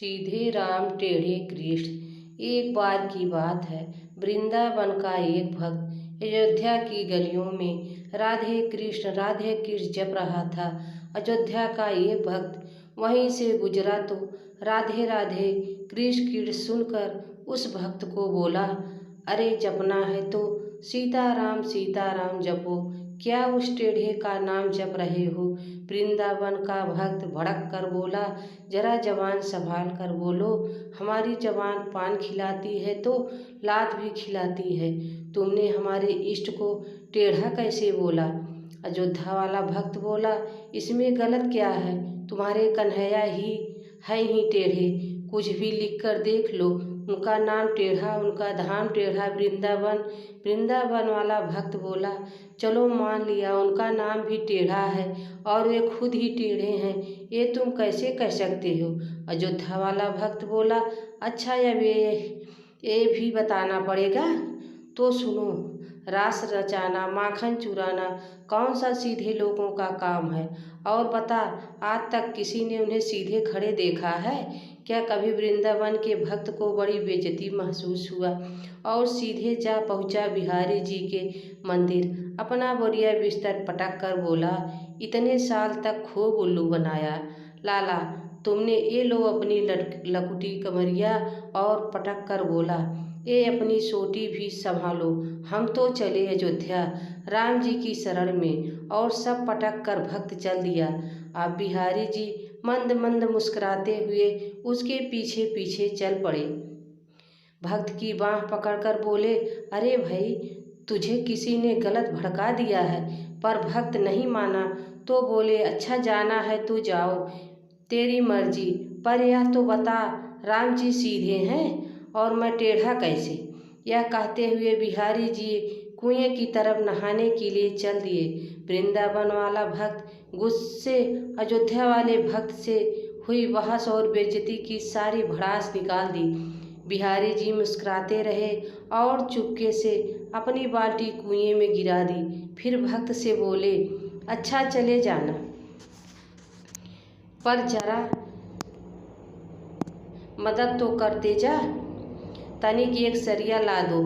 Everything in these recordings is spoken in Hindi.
सीधे राम टेढ़े कृष्ण। एक बार की बात है, वृंदावन का एक भक्त अयोध्या की गलियों में राधे कृष्ण जप रहा था। अयोध्या का एक भक्त वहीं से गुजरा तो राधे राधे कृष्ण कृष्ण सुनकर उस भक्त को बोला, अरे जपना है तो सीताराम जपो, क्या उस टेढ़े का नाम जप रहे हो। वृंदावन का भक्त भड़क कर बोला, जरा जबान संभाल कर बोलो, हमारी जबान पान खिलाती है तो लात भी खिलाती है, तुमने हमारे इष्ट को टेढ़ा कैसे बोला। अयोध्या वाला भक्त बोला, इसमें गलत क्या है, तुम्हारे कन्हैया ही हैं ही टेढ़े, कुछ भी लिख कर देख लो, उनका नाम टेढ़ा, उनका धाम टेढ़ा वृंदावन वाला भक्त बोला, चलो मान लिया उनका नाम भी टेढ़ा है और वे खुद ही टेढ़े हैं, ये तुम कैसे कह सकते हो। अयोध्या वाला भक्त बोला, अच्छा ये भी बताना पड़ेगा, तो सुनो, रास रचाना माखन चुराना कौन सा सीधे लोगों का काम है, और बता, आज तक किसी ने उन्हें सीधे खड़े देखा है क्या। कभी वृंदावन के भक्त को बड़ी बेइज्जती महसूस हुआ और सीधे जा पहुंचा बिहारी जी के मंदिर, अपना बोरिया बिस्तर पटक कर बोला, इतने साल तक खूब उल्लू बनाया लाला, तुमने ये लो अपनी लकुटी कमरिया, और पटक कर बोला, ये अपनी सोटी भी संभालो, हम तो चले अयोध्या राम जी की शरण में। और सब पटक कर भक्त चल दिया। अब बिहारी जी मंद मंद मुस्कुराते हुए उसके पीछे पीछे चल पड़े। भक्त की बाँह पकड़कर बोले, अरे भाई, तुझे किसी ने गलत भड़का दिया है। पर भक्त नहीं माना तो बोले, अच्छा जाना है तो जाओ, तेरी मर्जी, पर यह तो बता, राम जी सीधे हैं और मैं टेढ़ा कैसे। यह कहते हुए बिहारी जी कुएं की तरफ नहाने के लिए चल दिए। वृंदावन वाला भक्त गुस्से अयोध्या वाले भक्त से हुई बहस और बेइज्जती की सारी भड़ास निकाल दी। बिहारी जी मुस्कुराते रहे और चुपके से अपनी बाल्टी कुएं में गिरा दी। फिर भक्त से बोले, अच्छा चले जाना, पर जरा मदद तो करते जा, तनिक एक सरिया ला दो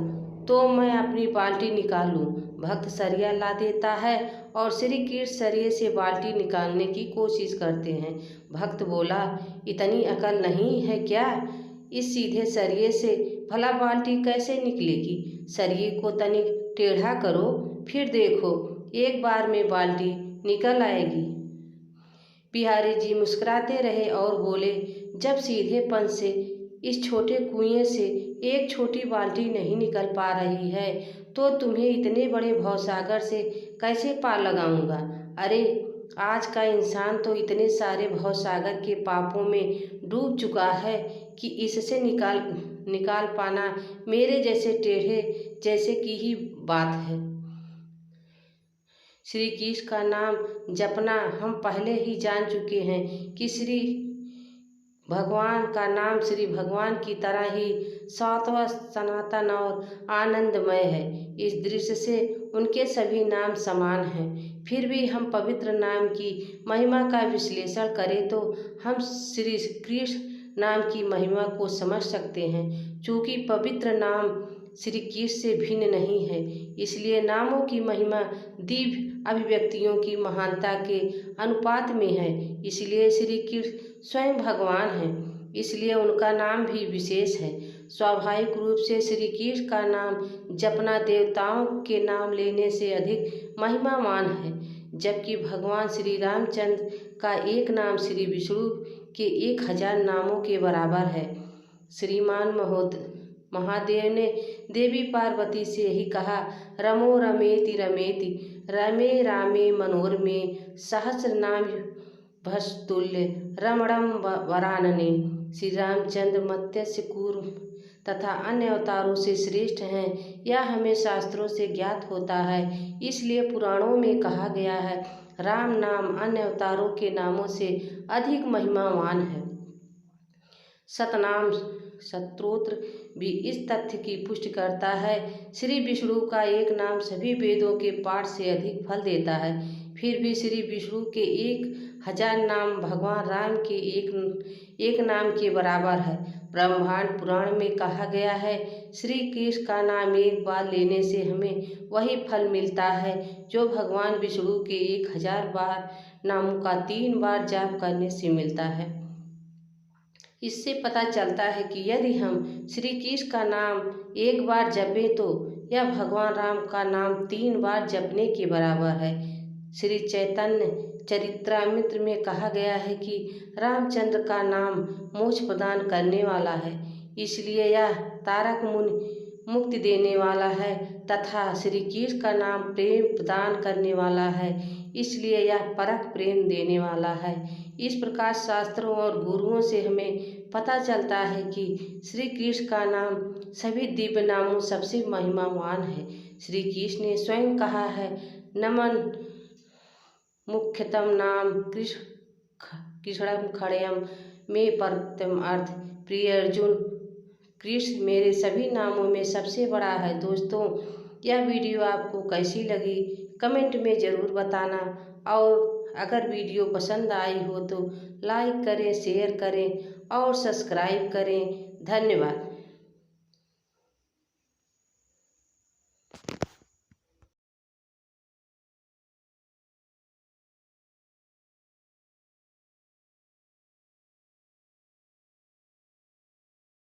तो मैं अपनी बाल्टी निकालूं। भक्त सरिया ला देता है और श्री कृष्ण सरिये से बाल्टी निकालने की कोशिश करते हैं। भक्त बोला, इतनी अकल नहीं है क्या, इस सीधे सरिये से भला बाल्टी कैसे निकलेगी। सरिये को तनिक टेढ़ा करो, फिर देखो एक बार में बाल्टी निकल आएगी। बिहारी जी मुस्कुराते रहे और बोले, जब सीधेपन से इस छोटे कुएं से एक छोटी बाल्टी नहीं निकल पा रही है तो तुम्हें इतने बड़े भवसागर से कैसे पार लगाऊंगा। अरे आज का इंसान तो इतने सारे भवसागर के पापों में डूब चुका है कि इससे निकाल पाना मेरे जैसे टेढ़े जैसे की ही बात है। श्री कृष्ण का नाम जपना हम पहले ही जान चुके हैं कि श्री भगवान का नाम श्री भगवान की तरह ही सात्विक, सनातन और आनंदमय है। इस दृश्य से उनके सभी नाम समान हैं। फिर भी हम पवित्र नाम की महिमा का विश्लेषण करें तो हम श्री कृष्ण नाम की महिमा को समझ सकते हैं। चूँकि पवित्र नाम श्री कृष्ण से भिन्न नहीं है, इसलिए नामों की महिमा दिव्य अभिव्यक्तियों की महानता के अनुपात में है। इसलिए श्री कृष्ण स्वयं भगवान हैं, इसलिए उनका नाम भी विशेष है। स्वाभाविक रूप से श्री कृष्ण का नाम जपना देवताओं के नाम लेने से अधिक महिमावान है, जबकि भगवान श्री रामचंद्र का एक नाम श्री विष्णु के 1000 नामों के बराबर है। श्रीमान महादेव ने देवी पार्वती से यही कहा, रमो रमेति रमेति रमे रामे मनोरमे सहस्र नाम भस्तुल्य रमणम वरानने। श्री रामचंद्र मत्स्य कूर्म तथा अन्य अवतारों से श्रेष्ठ हैं, यह हमें शास्त्रों से ज्ञात होता है। इसलिए पुराणों में कहा गया है, राम नाम अन्य अवतारों के नामों से अधिक महिमावान है। सतनाम स्तोत्र भी इस तथ्य की पुष्टि करता है। श्री विष्णु का एक नाम सभी वेदों के पाठ से अधिक फल देता है। फिर भी श्री विष्णु के 1000 नाम भगवान राम के एक नाम के बराबर है। ब्रह्मांड पुराण में कहा गया है, श्री कृष्ण का नाम एक बार लेने से हमें वही फल मिलता है जो भगवान विष्णु के 1000 बार नामों का 3 बार जाप करने से मिलता है। इससे पता चलता है कि यदि हम श्री कृष्ण का नाम एक बार जपें तो यह भगवान राम का नाम 3 बार जपने के बराबर है। श्री चैतन्य चरित्रामृत में कहा गया है कि रामचंद्र का नाम मोक्ष प्रदान करने वाला है, इसलिए यह तारक मुक्ति देने वाला है, तथा श्री कृष्ण का नाम प्रेम प्रदान करने वाला है, इसलिए यह परख प्रेम देने वाला है। इस प्रकार शास्त्रों और गुरुओं से हमें पता चलता है कि श्री कृष्ण का नाम सभी दिव्य नामों सबसे महिमावान है। श्री कृष्ण ने स्वयं कहा है, नमन मुख्यतम नाम कृष्णम खड़यम में परतम अर्थ। प्रिय अर्जुन, कृष्ण मेरे सभी नामों में सबसे बड़ा है। दोस्तों, यह वीडियो आपको कैसी लगी कमेंट में ज़रूर बताना, और अगर वीडियो पसंद आई हो तो लाइक करें, शेयर करें और सब्सक्राइब करें। धन्यवाद।